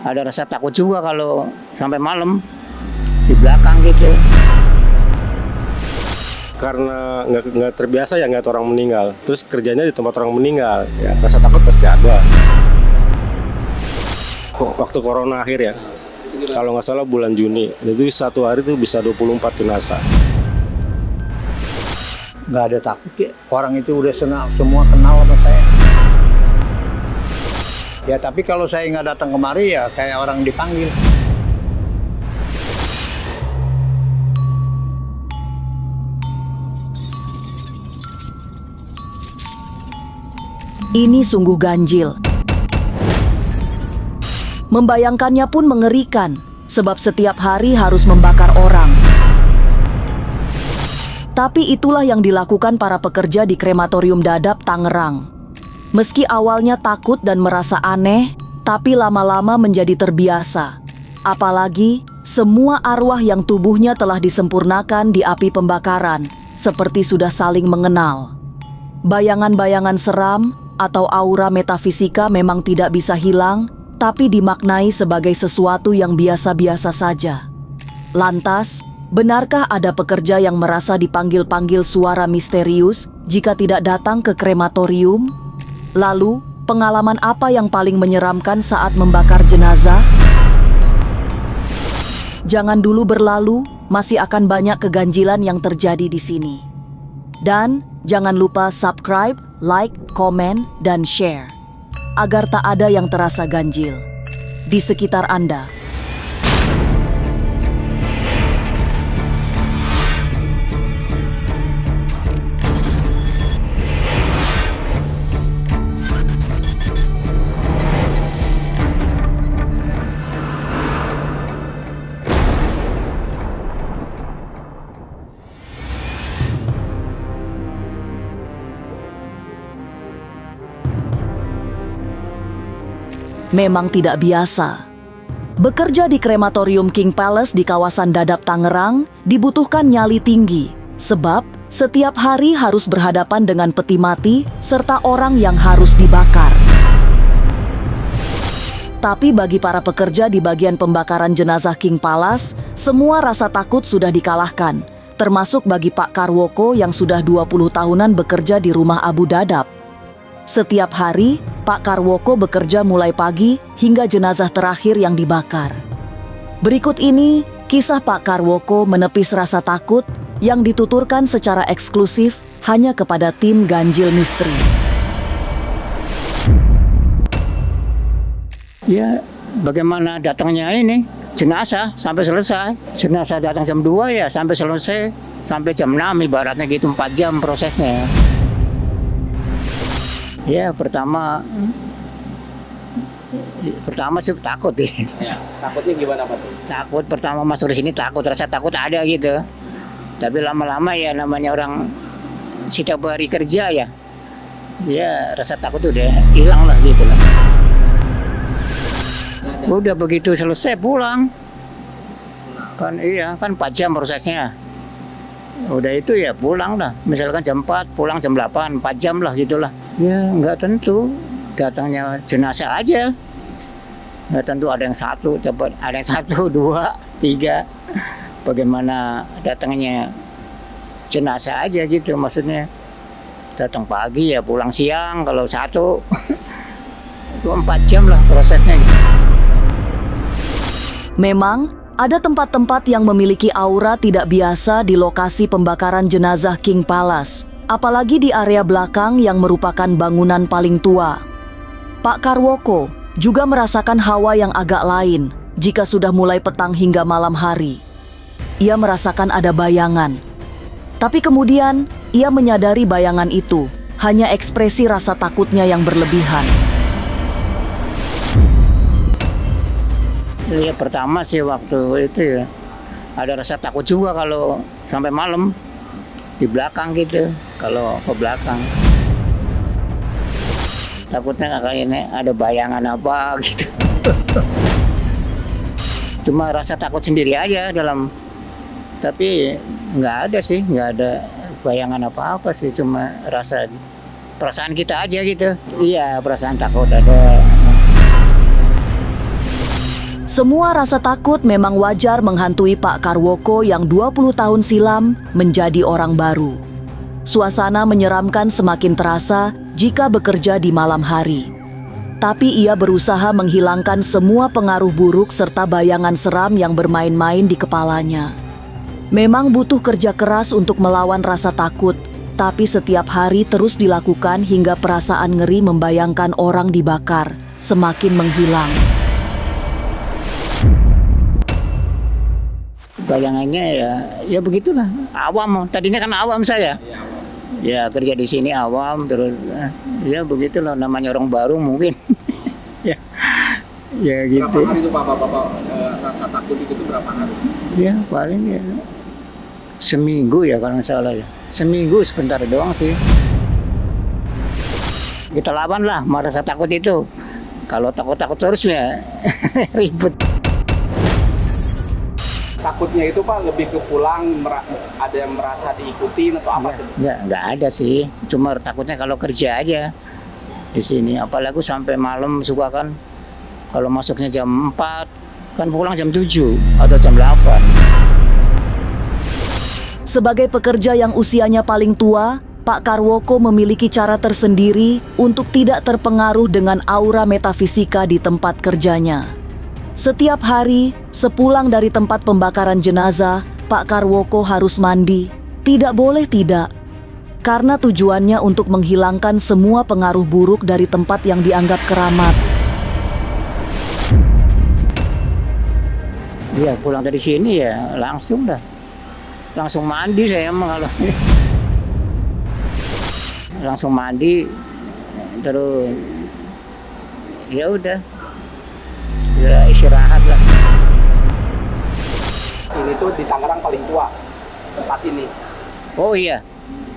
Ada rasa takut juga kalau sampai malam di belakang gitu. Karena nggak terbiasa ya ngeliat orang meninggal, terus kerjanya di tempat orang meninggal, ya rasa takut pasti ada. Waktu corona akhir ya, kalau nggak salah bulan Juni, itu satu hari tuh bisa 24 jenazah. Nggak ada takut ya, orang itu udah semua kenal sama saya. Ya tapi kalau saya nggak datang kemari ya kayak orang dipanggil. Ini sungguh ganjil. Membayangkannya pun mengerikan, sebab setiap hari harus membakar orang. Tapi itulah yang dilakukan para pekerja di Krematorium Dadap, Tangerang. Meski awalnya takut dan merasa aneh, tapi lama-lama menjadi terbiasa. Apalagi semua arwah yang tubuhnya telah disempurnakan di api pembakaran, seperti sudah saling mengenal. Bayangan-bayangan seram atau aura metafisika memang tidak bisa hilang, tapi dimaknai sebagai sesuatu yang biasa-biasa saja. Lantas, benarkah ada pekerja yang merasa dipanggil-panggil suara misterius jika tidak datang ke krematorium? Lalu, pengalaman apa yang paling menyeramkan saat membakar jenazah? Jangan dulu berlalu, masih akan banyak keganjilan yang terjadi di sini. Dan jangan lupa subscribe, like, komen, dan share, agar tak ada yang terasa ganjil di sekitar Anda. Memang tidak biasa. Bekerja di Krematorium King Palace di kawasan Dadap, Tangerang dibutuhkan nyali tinggi, sebab setiap hari harus berhadapan dengan peti mati serta orang yang harus dibakar. Tapi bagi para pekerja di bagian pembakaran jenazah King Palace, semua rasa takut sudah dikalahkan, termasuk bagi Pak Karwoko yang sudah 20 tahunan bekerja di rumah Abu Dadap. Setiap hari, Pak Karwoko bekerja mulai pagi hingga jenazah terakhir yang dibakar. Berikut ini kisah Pak Karwoko menepis rasa takut yang dituturkan secara eksklusif hanya kepada tim Ganjil Misteri. Ya, bagaimana datangnya ini jenazah sampai selesai. Jenazah datang jam 2 ya sampai selesai, sampai jam 6 ibaratnya gitu, 4 jam prosesnya. Ya, pertama sih takut ya. Takutnya gimana Pak tuh? Takut pertama masuk di sini takut, rasa takut ada gitu. Tapi lama-lama ya namanya orang setiap hari kerja ya. Ya, rasa takut udah hilang lah gitu lah. Udah begitu selesai pulang. Kan iya, kan 4 jam prosesnya. Udah itu ya pulang lah. Misalkan jam 4, pulang jam 8, 4 jam lah gitulah. Ya nggak tentu. Datangnya jenazah aja. Nggak tentu ada yang satu, cepat. Ada yang 1, 2, 3. Bagaimana datangnya jenazah aja gitu maksudnya. Datang pagi ya pulang siang, kalau 1. Itu 4 jam lah prosesnya. Memang, ada tempat-tempat yang memiliki aura tidak biasa di lokasi pembakaran jenazah King Palace, apalagi di area belakang yang merupakan bangunan paling tua. Pak Karwoko juga merasakan hawa yang agak lain jika sudah mulai petang hingga malam hari. Ia merasakan ada bayangan. Tapi kemudian, ia menyadari bayangan itu hanya ekspresi rasa takutnya yang berlebihan. Ya pertama sih waktu itu ya ada rasa takut juga kalau sampai malam di belakang gitu, kalau ke belakang takutnya kayak ini ada bayangan apa gitu. Cuma rasa takut sendiri aja dalam, tapi nggak ada sih, nggak ada bayangan apa-apa sih, cuma perasaan kita aja gitu. Iya, perasaan takut ada. Semua rasa takut memang wajar menghantui Pak Karwoko yang 20 tahun silam menjadi orang baru. Suasana menyeramkan semakin terasa jika bekerja di malam hari. Tapi ia berusaha menghilangkan semua pengaruh buruk serta bayangan seram yang bermain-main di kepalanya. Memang butuh kerja keras untuk melawan rasa takut, tapi setiap hari terus dilakukan hingga perasaan ngeri membayangkan orang dibakar semakin menghilang. Bayangannya ya begitulah, awam. Tadinya kan awam saya. Ya kerja di sini awam terus ya begitulah, namanya orang baru mungkin. ya gitu. Berapa hari itu Bapak rasa takut itu tuh berapa hari? Ya paling ya seminggu ya kalau nggak salah ya. Seminggu sebentar doang sih. Kita lawan lah sama rasa takut itu. Kalau takut-takut terus ya ribet. Takutnya itu Pak lebih ke pulang, ada yang merasa diikutin atau apa sih? Nggak ada sih. Cuma takutnya kalau kerja aja di sini. Apalagi sampai malam suka kan. Kalau masuknya jam 4, kan pulang jam 7 atau jam 8. Sebagai pekerja yang usianya paling tua, Pak Karwoko memiliki cara tersendiri untuk tidak terpengaruh dengan aura metafisika di tempat kerjanya. Setiap hari, sepulang dari tempat pembakaran jenazah, Pak Karwoko harus mandi. Tidak boleh tidak. Karena tujuannya untuk menghilangkan semua pengaruh buruk dari tempat yang dianggap keramat. Iya, pulang dari sini ya langsung dah. Langsung mandi saya emang kalau. Langsung mandi, terus ya udah. Ya istirahat lah. Ini tuh di Tangerang paling tua tempat ini. Oh iya.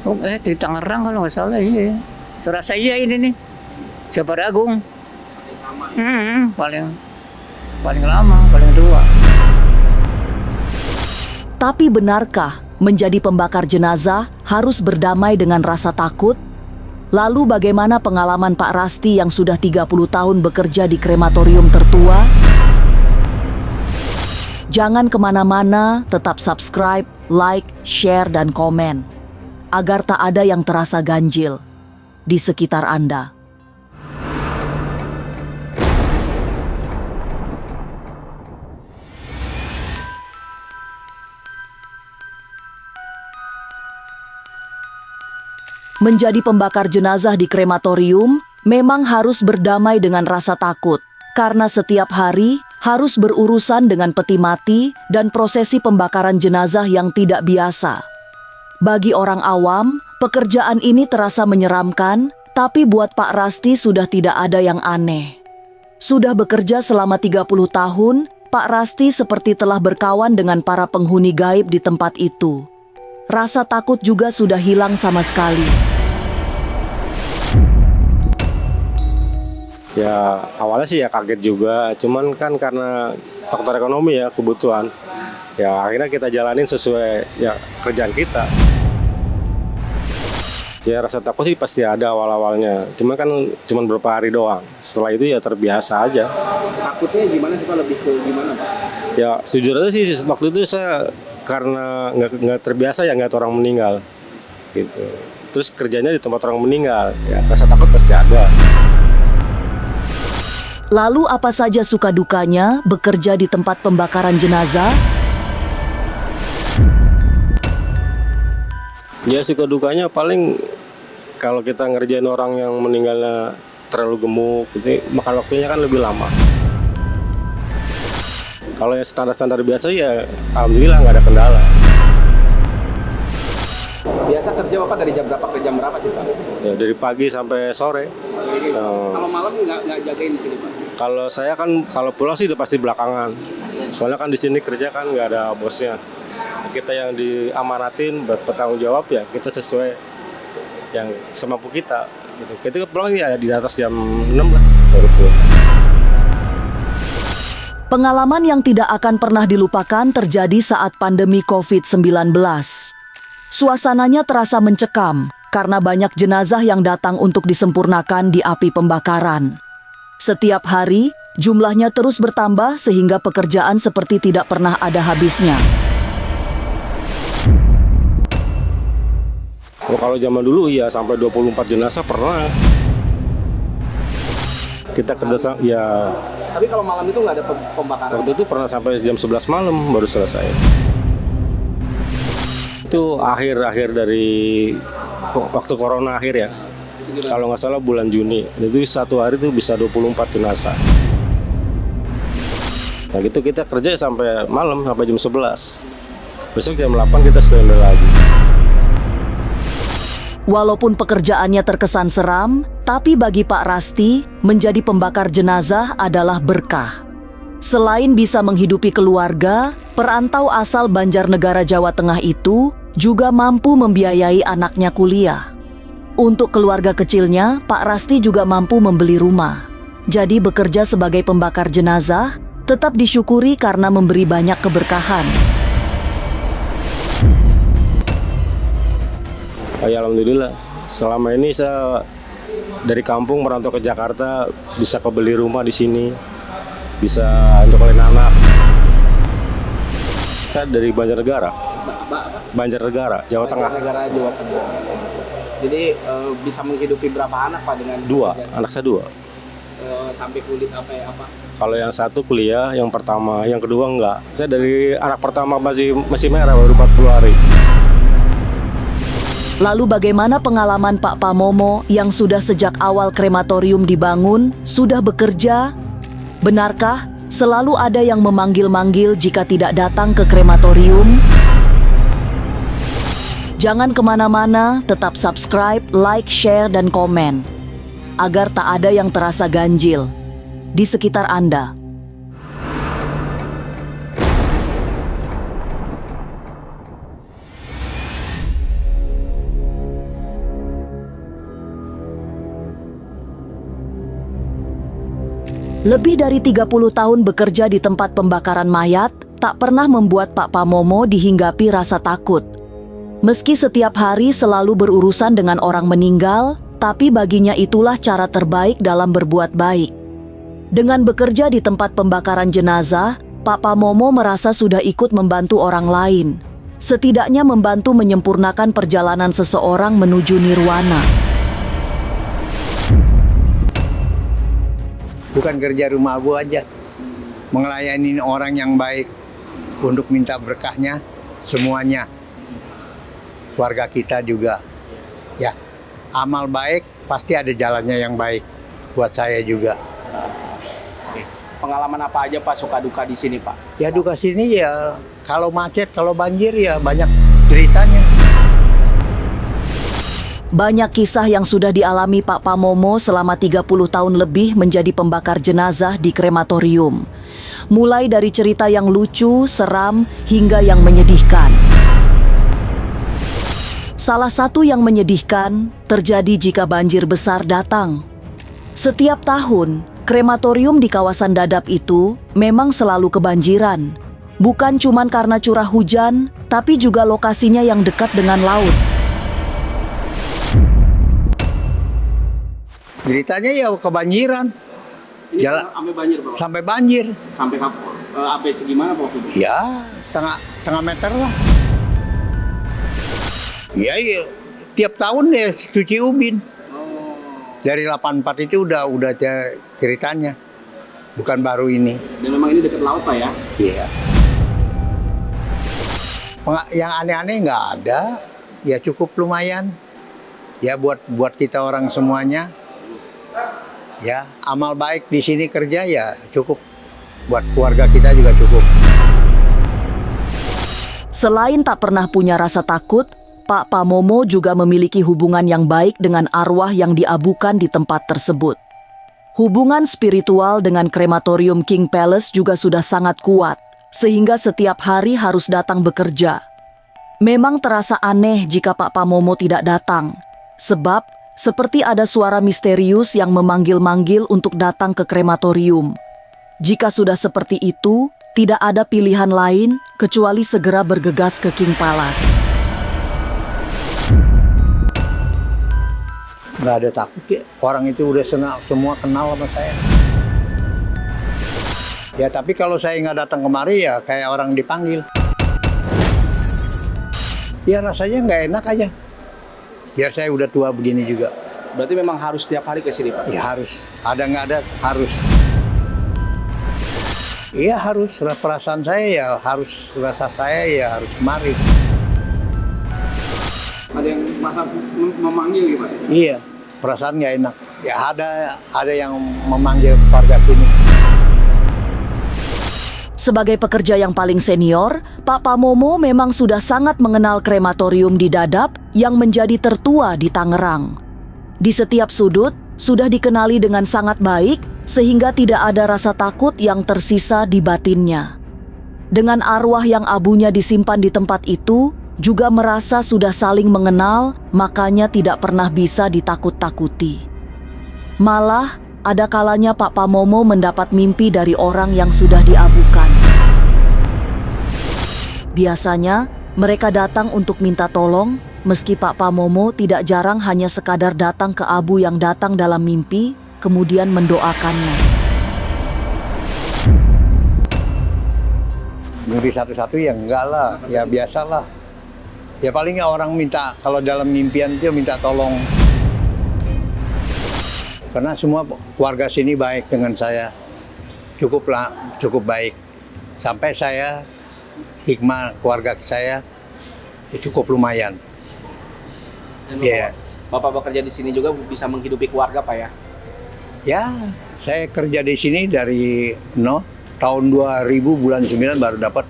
Oh, di Tangerang kalau nggak salah iya. Serasa iya ini nih. Sabar Agung. Paling lama, paling tua. Tapi benarkah menjadi pembakar jenazah harus berdamai dengan rasa takut? Lalu bagaimana pengalaman Pak Rasti yang sudah 30 tahun bekerja di krematorium tertua? Jangan kemana-mana, tetap subscribe, like, share, dan komen. Agar tak ada yang terasa ganjil di sekitar Anda. Menjadi pembakar jenazah di krematorium memang harus berdamai dengan rasa takut, karena setiap hari harus berurusan dengan peti mati dan prosesi pembakaran jenazah yang tidak biasa. Bagi orang awam, pekerjaan ini terasa menyeramkan, tapi buat Pak Rasti sudah tidak ada yang aneh. Sudah bekerja selama 30 tahun, Pak Rasti seperti telah berkawan dengan para penghuni gaib di tempat itu. Rasa takut juga sudah hilang sama sekali. Ya awalnya sih ya kaget juga, cuman kan karena faktor ekonomi ya, kebutuhan. Ya akhirnya kita jalanin sesuai ya kerjaan kita. Ya rasa takut sih pasti ada awal-awalnya, cuman kan cuman beberapa hari doang. Setelah itu ya terbiasa aja. Takutnya gimana sih Pak? Lebih ke gimana Pak? Ya jujur aja sih waktu itu saya karena nggak terbiasa ya ngeliat orang meninggal gitu. Terus kerjanya di tempat orang meninggal, ya rasa takut pasti ada. Lalu apa saja suka dukanya bekerja di tempat pembakaran jenazah? Ya suka dukanya paling kalau kita ngerjain orang yang meninggalnya terlalu gemuk, gitu, makan waktunya kan lebih lama. Kalau yang standar-standar biasa ya alhamdulillah nggak ada kendala. Biasa kerja Bapak dari jam berapa ke jam berapa sih Pak? Ya dari pagi sampai sore. Kalau malam nggak jagain di sini Pak? Kalau saya kan kalau pulang sih udah pasti belakangan. Soalnya kan di sini kerja kan nggak ada bosnya. Kita yang diamanatin bertanggung jawab ya kita sesuai yang semampu kita. Gitu. Kita pulang ya di atas jam 6 lah baru pulang. Pengalaman yang tidak akan pernah dilupakan terjadi saat pandemi COVID-19. Suasananya terasa mencekam karena banyak jenazah yang datang untuk disempurnakan di api pembakaran. Setiap hari, Jumlahnya terus bertambah sehingga pekerjaan seperti tidak pernah ada habisnya. Kalau zaman dulu ya sampai 24 jenazah pernah. Kita kerja ya Tapi kalau malam itu nggak ada pembakaran. waktu itu pernah sampai jam 11 malam baru selesai. Itu akhir dari waktu corona akhir ya. Kalau nggak salah bulan Juni. Itu satu hari itu bisa 24 jenazah. Nah gitu kita kerja sampai malam, sampai jam 11. Besok jam 8 kita standby lagi. Walaupun pekerjaannya terkesan seram, tapi bagi Pak Rasti, menjadi pembakar jenazah adalah berkah. Selain bisa menghidupi keluarga, perantau asal Banjarnegara, Jawa Tengah itu juga mampu membiayai anaknya kuliah. Untuk keluarga kecilnya, Pak Rasti juga mampu membeli rumah. Jadi bekerja sebagai pembakar jenazah tetap disyukuri karena memberi banyak keberkahan. Ya, alhamdulillah, selama ini saya dari kampung merantau ke Jakarta bisa kebeli rumah di sini, bisa untuk anak. Saya dari Banjarnegara, Jawa Tengah. Negara Jawa Tengah. Jadi bisa menghidupi berapa anak Pak dengan 2, anak saya 2. Sampai kulit apa? Kalau yang satu kuliah, yang pertama, yang kedua enggak. Saya dari anak pertama masih merah, baru 40 hari. Lalu bagaimana pengalaman Pak Pamomo yang sudah sejak awal krematorium dibangun, sudah bekerja? Benarkah selalu ada yang memanggil-manggil jika tidak datang ke krematorium? Jangan kemana-mana, tetap subscribe, like, share, dan komen, agar tak ada yang terasa ganjil di sekitar Anda. Lebih dari 30 tahun bekerja di tempat pembakaran mayat, tak pernah membuat Pak Pamomo dihinggapi rasa takut. Meski setiap hari selalu berurusan dengan orang meninggal, tapi baginya itulah cara terbaik dalam berbuat baik. Dengan bekerja di tempat pembakaran jenazah, Pak Pamomo merasa sudah ikut membantu orang lain. Setidaknya membantu menyempurnakan perjalanan seseorang menuju nirwana. Bukan kerja rumah abu aja, melayani orang yang baik untuk minta berkahnya semuanya. Keluarga kita juga, ya amal baik pasti ada jalannya yang baik buat saya juga. Pengalaman apa aja Pak suka duka di sini Pak? Ya duka sini ya kalau macet, kalau banjir ya banyak ceritanya. Banyak kisah yang sudah dialami Pak Pamomo selama 30 tahun lebih menjadi pembakar jenazah di krematorium. Mulai dari cerita yang lucu, seram, hingga yang menyedihkan. Salah satu yang menyedihkan terjadi jika banjir besar datang. Setiap tahun, krematorium di kawasan Dadap itu memang selalu kebanjiran. Bukan cuma karena curah hujan, tapi juga lokasinya yang dekat dengan laut. Ceritanya ya kebanjiran. Ini Jalan sampai banjir Pak? sampai banjir. Sampai apa segimana Pak waktu itu? Ya setengah meter lah. Ya, tiap tahun ya cuci ubin. Dari 84 itu udah ceritanya. Bukan baru ini. Dan memang ini dekat laut Pak ya? Iya. Yang aneh-aneh nggak ada. Ya cukup lumayan. Ya buat kita orang semuanya. Ya amal baik di sini kerja ya cukup. Buat keluarga kita juga cukup. Selain tak pernah punya rasa takut, Pak Pamomo juga memiliki hubungan yang baik dengan arwah yang diabukan di tempat tersebut. Hubungan spiritual dengan krematorium King Palace juga sudah sangat kuat, sehingga setiap hari harus datang bekerja. Memang terasa aneh jika Pak Pamomo tidak datang, sebab seperti ada suara misterius yang memanggil-manggil untuk datang ke krematorium. Jika sudah seperti itu, tidak ada pilihan lain kecuali segera bergegas ke King Palace. Nggak ada takut ya. Orang itu udah semua kenal sama saya. Ya tapi kalau saya nggak datang kemari ya kayak orang dipanggil. Ya rasanya nggak enak aja. Biar saya udah tua begini juga. Berarti memang harus setiap hari ke sini, Pak? Ya harus. Ada nggak ada harus. Iya harus. Perasaan saya ya harus. Rasa saya ya harus kemari. Ada yang masa memanggil gitu, Pak? Iya. Perasaan nggak enak. Ya ada yang memanggil warga sini. Sebagai pekerja yang paling senior, Pak Pamomo memang sudah sangat mengenal krematorium di Dadap yang menjadi tertua di Tangerang. Di setiap sudut, sudah dikenali dengan sangat baik sehingga tidak ada rasa takut yang tersisa di batinnya. Dengan arwah yang abunya disimpan di tempat itu, juga merasa sudah saling mengenal, makanya tidak pernah bisa ditakut-takuti. Malah, ada kalanya Pak Pamomo mendapat mimpi dari orang yang sudah diabukan. Biasanya, mereka datang untuk minta tolong, meski Pak Pamomo tidak jarang hanya sekadar datang ke abu yang datang dalam mimpi, kemudian mendoakannya. Mimpi satu-satu ya enggak lah, ya biasalah. Ya palingnya orang minta, kalau dalam mimpian dia minta tolong. Karena semua warga sini baik dengan saya, cukup baik. Sampai saya, hikmah keluarga saya, ya cukup lumayan. Dan Iya. Bapak bekerja di sini juga bisa menghidupi keluarga, Pak ya? Ya, saya kerja di sini dari tahun 2000 bulan 9 baru dapat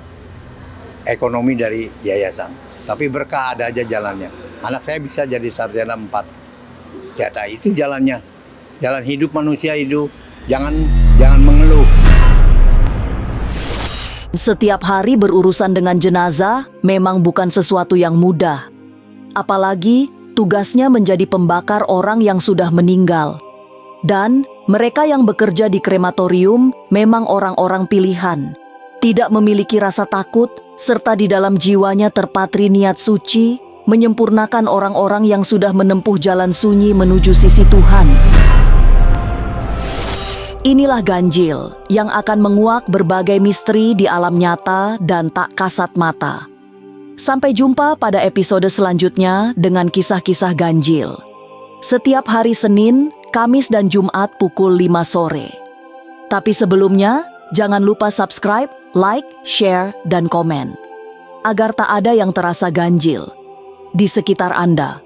ekonomi dari yayasan. Tapi berkah ada aja jalannya. Anak saya bisa jadi sarjana 4. Ya, itu jalannya. Jalan hidup manusia hidup. Jangan mengeluh. Setiap hari berurusan dengan jenazah memang bukan sesuatu yang mudah. Apalagi tugasnya menjadi pembakar orang yang sudah meninggal. Dan mereka yang bekerja di krematorium memang orang-orang pilihan. Tidak memiliki rasa takut, serta di dalam jiwanya terpatri niat suci, menyempurnakan orang-orang yang sudah menempuh jalan sunyi menuju sisi Tuhan. Inilah ganjil yang akan menguak berbagai misteri di alam nyata dan tak kasat mata. Sampai jumpa pada episode selanjutnya dengan kisah-kisah ganjil. Setiap hari Senin, Kamis dan Jumat pukul 5 sore. Tapi sebelumnya, jangan lupa subscribe, like, share, dan komen. Agar tak ada yang terasa ganjil di sekitar Anda.